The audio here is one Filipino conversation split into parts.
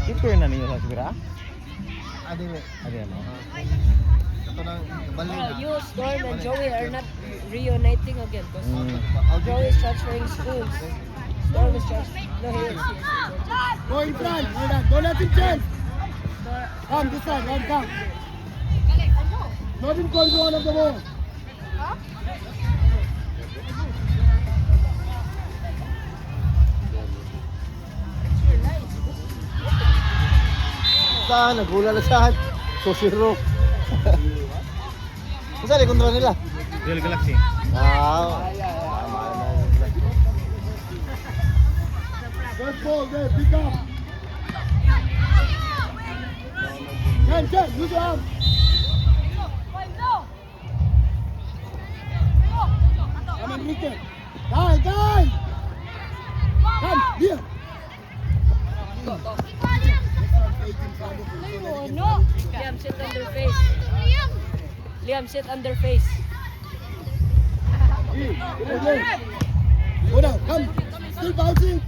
Keeper na niyo sa sigura? Adi mo. Adi mo. Ito nang balik na. You, Storm, and Joey are not reuniting again because Joey is transferring schools. Storm is transferring. No, he is. Go in front. Hold on. Don't let him chase. Come this side. Come. Not in control of the ball. Saan? Nagula na saan? So zero. Saan yung kontra nila? Real Galaxy. Good ball there. Pick up. Ken. Use your arm. Come Enrique. Die. Come here. No! Liam, sit under face. Liam, sit under face. Go down. Come. Still bouncing.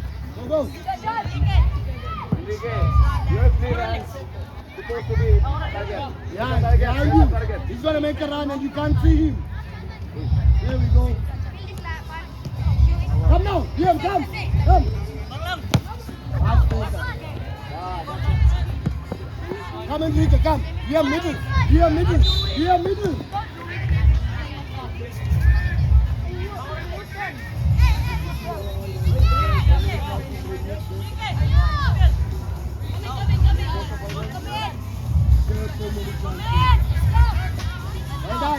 Go. Yeah, behind you. He's gonna make a run and you can't see him. There we go. Come now. Liam, come. Come Enrique, come. Liam middle.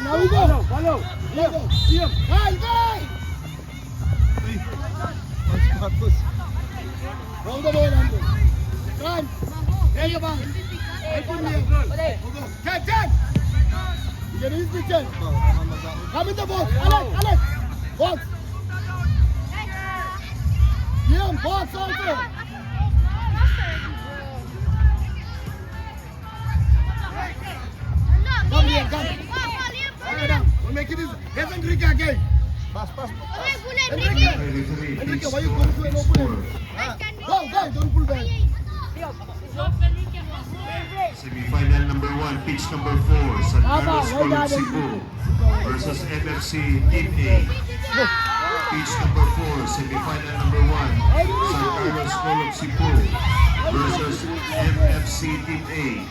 Now we go. Follow. Liam. Hey. Roll the ball, Andrew. Run. There you go. Ken. You can use the Ken. Come in the box. Alex. Box. Liam, box also. Come here, come. We'll make it easy. Here's Enrique again. Pass. Enrique, why you going to an open? Go, don't pull back. Semi-final number 1, pitch number 4, San Carlos Colón Cebu versus MFC Team A. Pitch number 4, semi-final number 1, San Carlos Colón Cebu versus MFC Team A.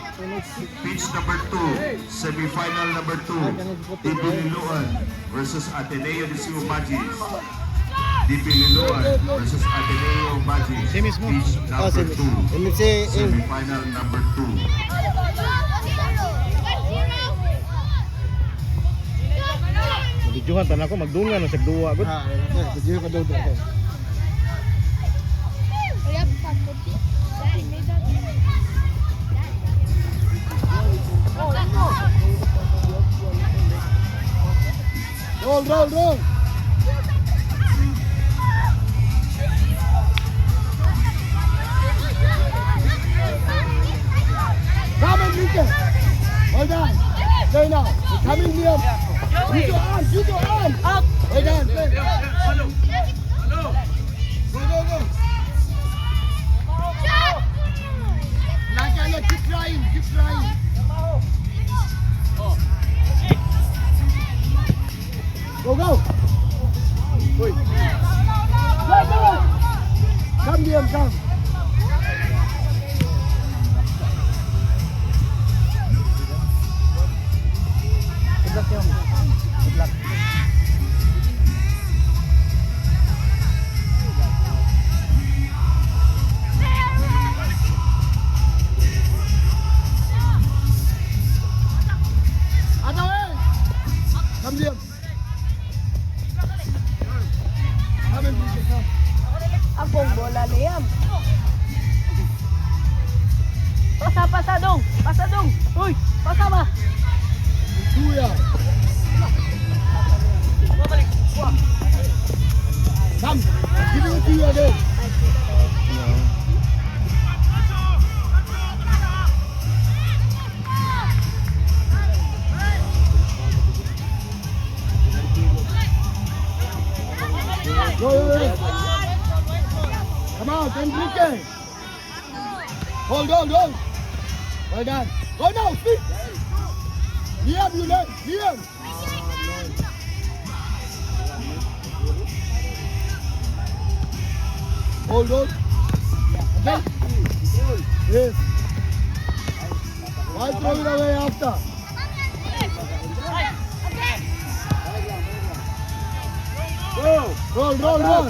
Pitch number 2, semi-final number 2, Dibililuan versus Ateneo de Cebu Magis. Dibililuan versus Ateneo Magis. Pitch number 2, semi-final number 2. Videohan tan ako magdungan sa duwa gud. Video ka daw. Roll. Come Enrique. Hold on. Play now. Come in here. Use your arm. Up. Hold on. Play. Go. Like keep trying. Go. Wait. Go. Come Liam, come. Come Liam. Akong bola, Liam. Pasa dong. Uy, pasa ba? Tuya. Come. Give it to you again. Go. Come out, Enrique. Hold on. Well done. Go now, speak. Liam, you left. Liam. Hold on. Okay. Yes. Why throw it away after? Roll. Nice.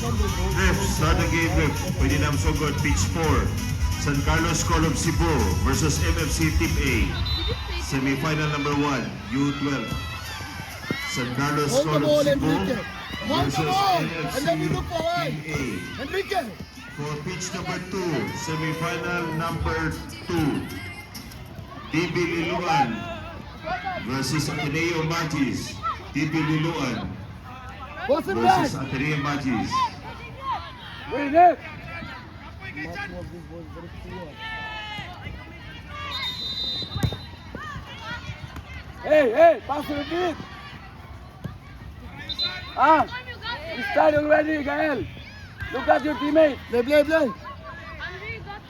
Andres, nice. Ref, start the game, ref. Pwede na sugod, pitch 4. San Carlos Column Cebu versus MFC Team A. Semi-final number 1, U12. San Carlos Hold the Column ball, Cebu Enrique. Hold the versus ball. MFC And then you look forward. Team A. Enrique. For pitch number 2, semi-final number 2. DB Liluan versus Ateneo Magis. DB Liluan What's in back? versus Ateneo Magis. Wait, Nick. Hey, pass to the feet. Start already, Gael. Look at your teammate. Play.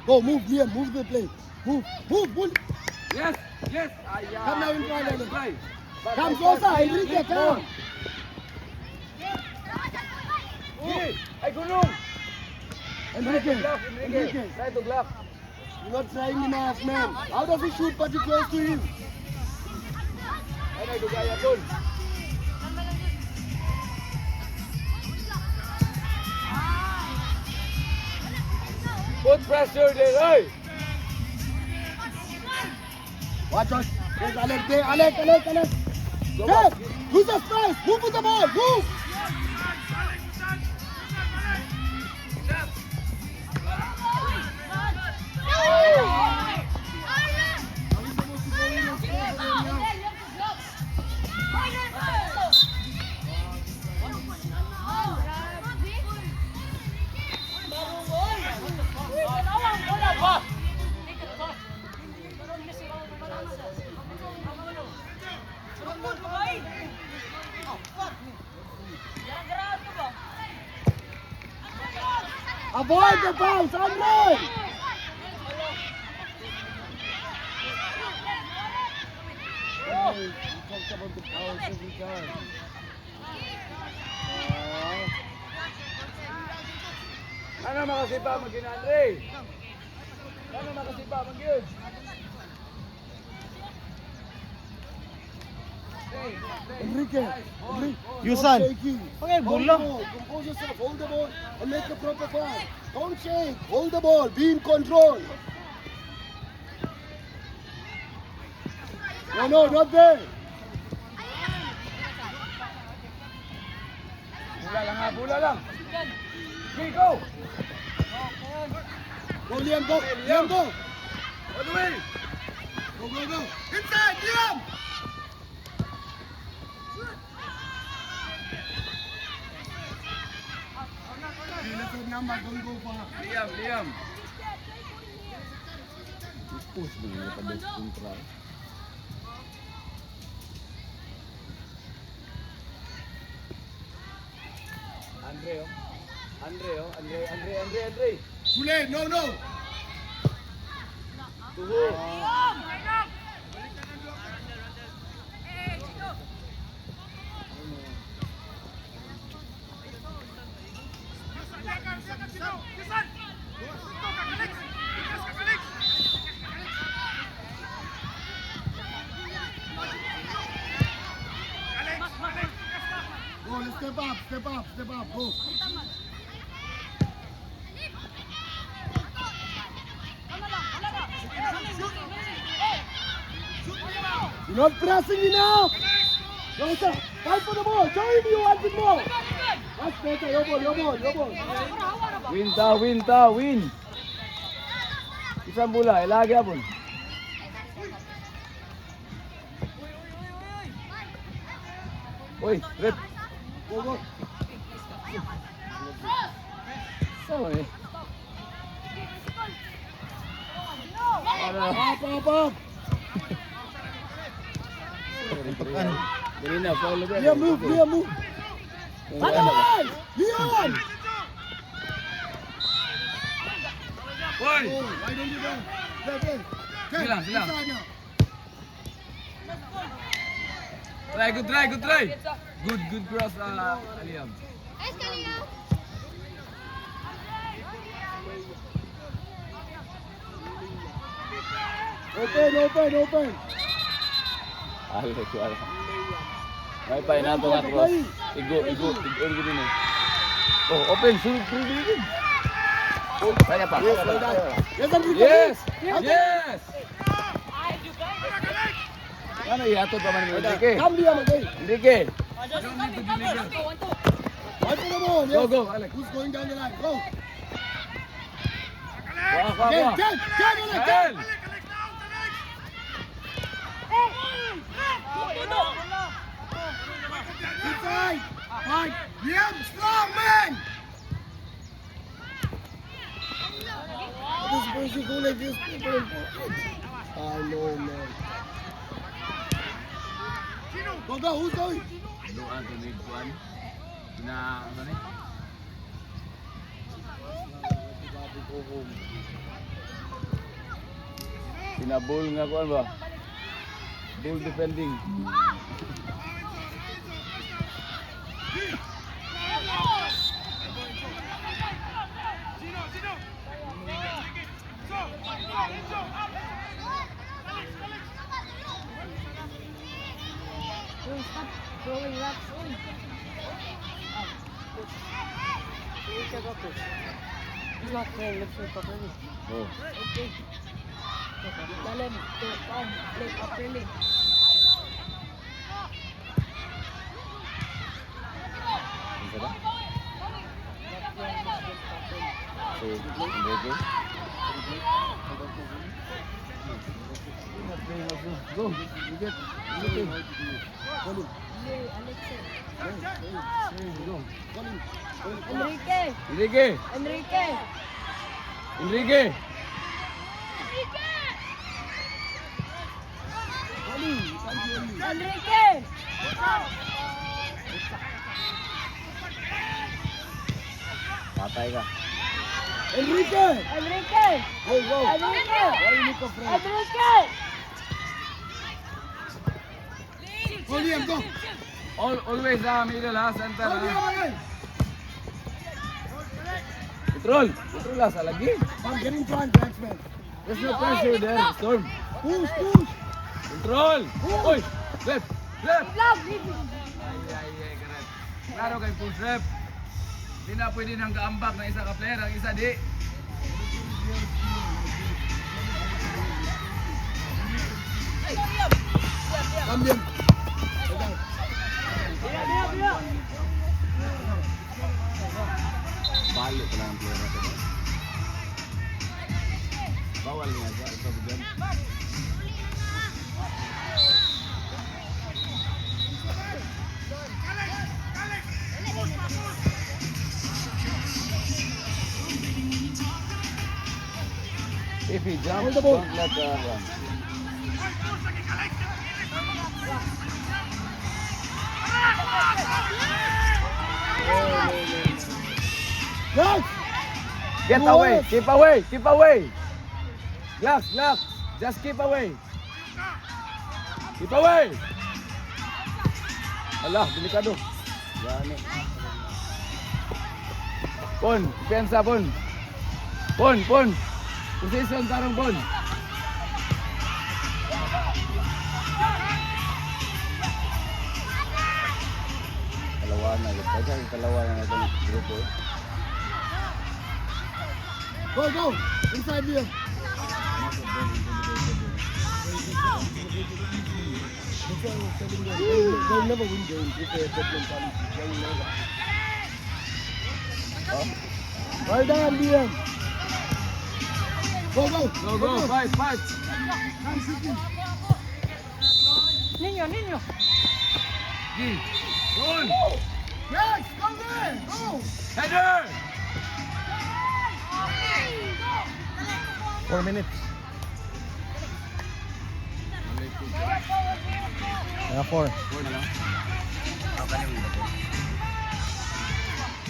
Go, move, Liam, move the play. Move. Yes. Come now in front of him. Come closer, Enrique, come. Hey, Gulung. Enrique. Try to block. You're not trying enough, man. How does he shoot but you close to him? Put pressure there, hey! Watch out! There's Alec! Hey! Who's the space? Move with the ball! Move! Avoid the bounce, Andre! We talked about the bounce every time. Ano makasipa mag-in, Andre? Ano makasipa mag-in? Enrique, Yusan. Okay, Hold the ball. Compose yourself, hold the ball and make the proper pass. Don't shake, hold the ball, be in control. No, not there. Bula lang. Okay, go. Go, Liam, go. All the way. Go. Inside, Liam. Let's have number, don't go far. Liam. Push mo yung best control. Andre. Sule, no. Go, let's step up, go. You're not pressing enough. Go, sir. Fight for the ball. Join you want the ball. That's better, your ball. Win ta, win. Isang bola, ilagi apon. Uy, rep. Go. Sama ni. Apa. Dali na, follow ba? Dia move. Leon! Why don't you go? Silang. Try. Good cross, Liam. Open. Wala. May pa inato nga cross. Igo din eh. Oh, open, shoot, din. Oh, kaya pa. Yes. Ano iato pa man ni Enrique? Enrique. Go, Alex. Who's going down the line? Go. Wah. Ken. Inside. Right. Liam, strong man. This boy should go like this. People important. I know, man. Go. Who's going? Doan to need one. Na ano ni? Sinabol nga kuan ba? Ball defending. Stop throwing rocks in. He's not playing left foot properly. Oh. Okay. Tell him to play properly. Isa ba? Not playing left foot properly. So, Enrique. Go. You get. Hey, Alexei. Go. Enrique. Enrique. Patay ka. Enrique. Go. Go, Liam, go. Always middle center. Go, Liam. Control sa lagi. I'm getting front, batsman. There's no pressure there, Storm. Push. Control. Oy, left. Ay, correct. Klaro kay push left. Hindi na pwede nang gaambak na isa ka player, ang isa di. Come, Liam. Balik pala ang player natin. Bawal niya sa bigyan. If he jumps, don't let run. Go. Get away, keep away. Glass, just keep away. Keep away. Alah, delikado. Gani. Pon, pensa pon. Pon. Position tarong pon. Kalawanan, kalawanan na itong grupo. Go. Inside, Liam. They'll never win games if they're problem. They'll never. Well done, DM. Go, go. Go, go, fight, fight. Ninyo, ninyo. Goal. Yes, go there. Go. Header. 4 minutes. Mga 4. Goal na lang.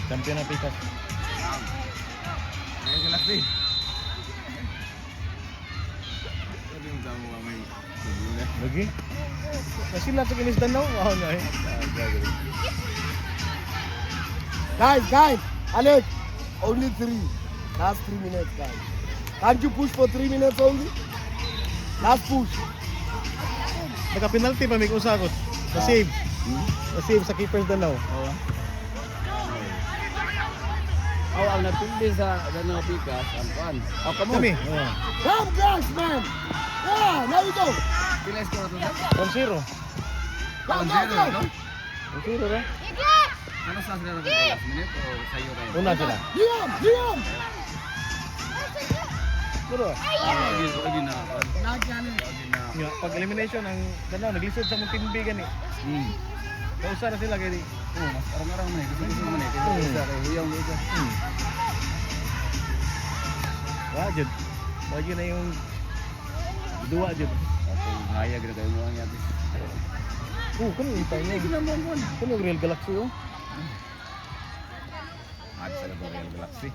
Champion na Picas. Ngayon Galaxy. Sabi yung tamo ka may tubula. Lagi? Nasila sa kinis danaw. Wow nga eh. Guys, Alex, only 3. Last 3 minutes, guys. Can't you push for 3 minutes only? Last push. Naka-penalty pa may kusakot. Na-save. Na-save sa keepers danaw. Oo. Ang natindi sa Danao Picas, ang pan. Oh, come on. Kami. Oh. Come, guys, man. Yeah, now you go. Pilas ko na to. 1-0. Go, go, go. 1-0 eh. Ano sa sila na last minute o sa'yo kayo? Una sila. Liam. Puro. Lagi na. Nga, pag elimination ang danaw naglisod sa mong timbi gani. Kausa na sila kay di. Oh, mas arang-arang man eh. Gusto man eh. Kasi isa kay Huyang Luisa. Wajud. Wajud na yung dua jud. Ako ngaya gina kayo mo ang yati. Kuno yung tayo niya. Kuno yung Real Galaxy oh. At sa Real Galaxy.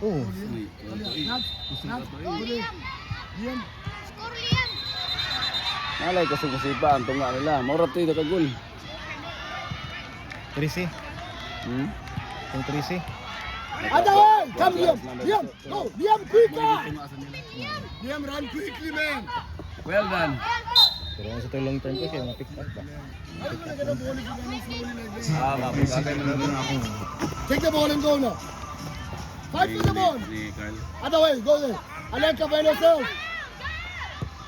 Oh. Uy, gusto ka to eh. Liam. Nalay kasi pa ang tunga nila. Mura to ito kagul. 13. Hmm? Yung 13. Other way. Come, Liam. Go. Liam, quicker. Tunga sa nila. Liam, run quickly, man. Well done. Pero sa to long term ko siya mga pick up ba. Mapagkakay mo na doon ako. Take the ball and go now. Fight for the ball. Ni Carl. Other way, go there. Aleka, by yourself.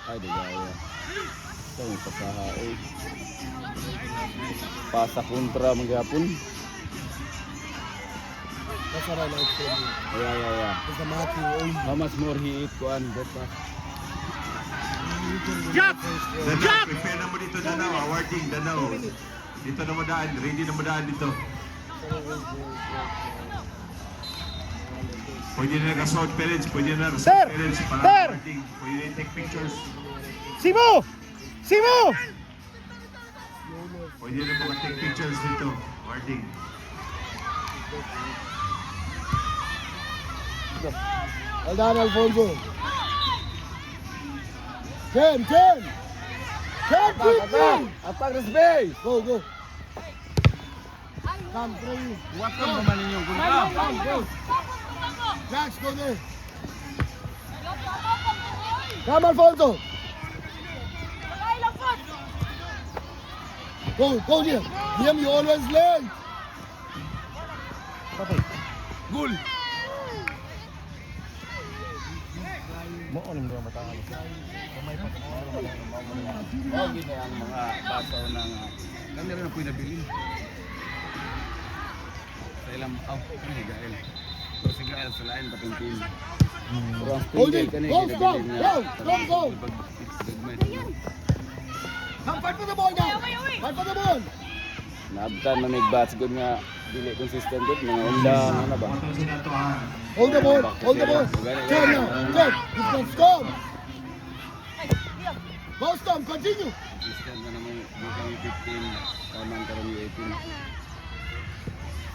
Ay, di gaya. Ito yung pagkahaoy. Pasa kontra maghapon. That's what I like for you. Yeah. It's the Matthew only. How much more he eat kuan bet pa. Danaw, prepare na mo dito Danaw. Awarding Danaw. Dito na madaan. Ready na madaan dito. Pwede na naka-sound parents. Pwede na naka-sound parents. Para awarding. Pwede na take pictures. Simo! Pwede na po take pictures dito. Awarding. Well done, Alfonso. 10, quickly. Attack the space. Go. Come, through. What naman ninyong kunta? Come, go. Jax, go there. Come, Alfonso. Go, Liam. Liam, you always late. Patay. Goal. Mo anim do matagal. Kamay pa. Oh, gini ang mga baso ng kami rin ang pinabili. Sa ilang kani Gael. So si Gael sa lain patong team. Pero ang Hold tingin it. kani Go. Go. Come, fight for the ball now. Fight for the ball. Naabtan man may bats good nga dili consistent good mga undang ano ba. Photo sila to ha. Hold the ball. Turn now. Turn. It's going to score. Go, Storm. Continue. Consistent na naman bukang yung 15 tamang karon yung 18.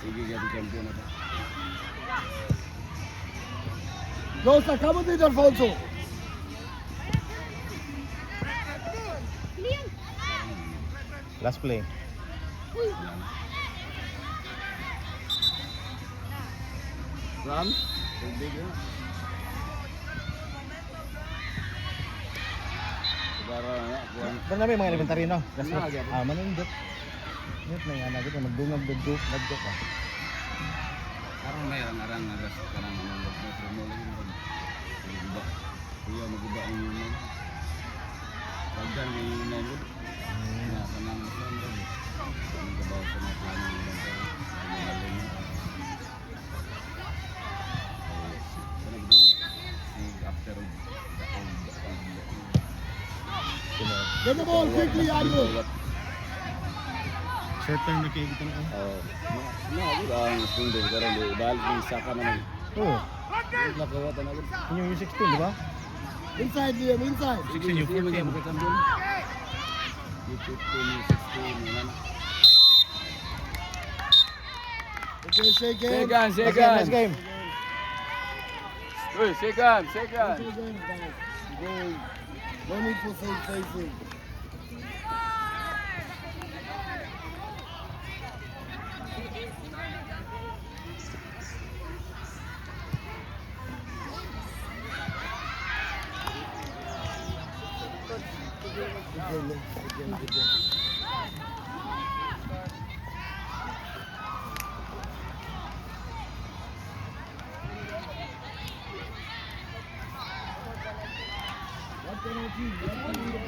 Sige gabi champion na to. Go, sir. Come with it, Alfonso. Last play. Rams, big na. Sigara na buwan. Pero na may mga elementary no. Last Wala, month. gyapon. Manindot. Nit na nga nagit magdungag dugdug pa. Karong may arang-arang nga gas kanang ano metro mo lang yung magba. Kuya magba ang yun. Pagdan may yun na yun. Na kanang sando. Ang gabaw sa mga plano ng bansa. Ang mga Get the ball quickly, Andrew. Short term na kayo ito na. Ang sundo karon di balik ni saka man. Oo. Lakawatan agad. Yun yung 16, di ba? Inside, Liam, inside. 16 yung 14. Okay, shake it. Second, Next game, second. next game. Uy, second, Okay, second. guys. Go. No need for safe facing. Good game. What can I do? What can I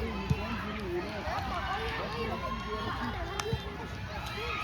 do?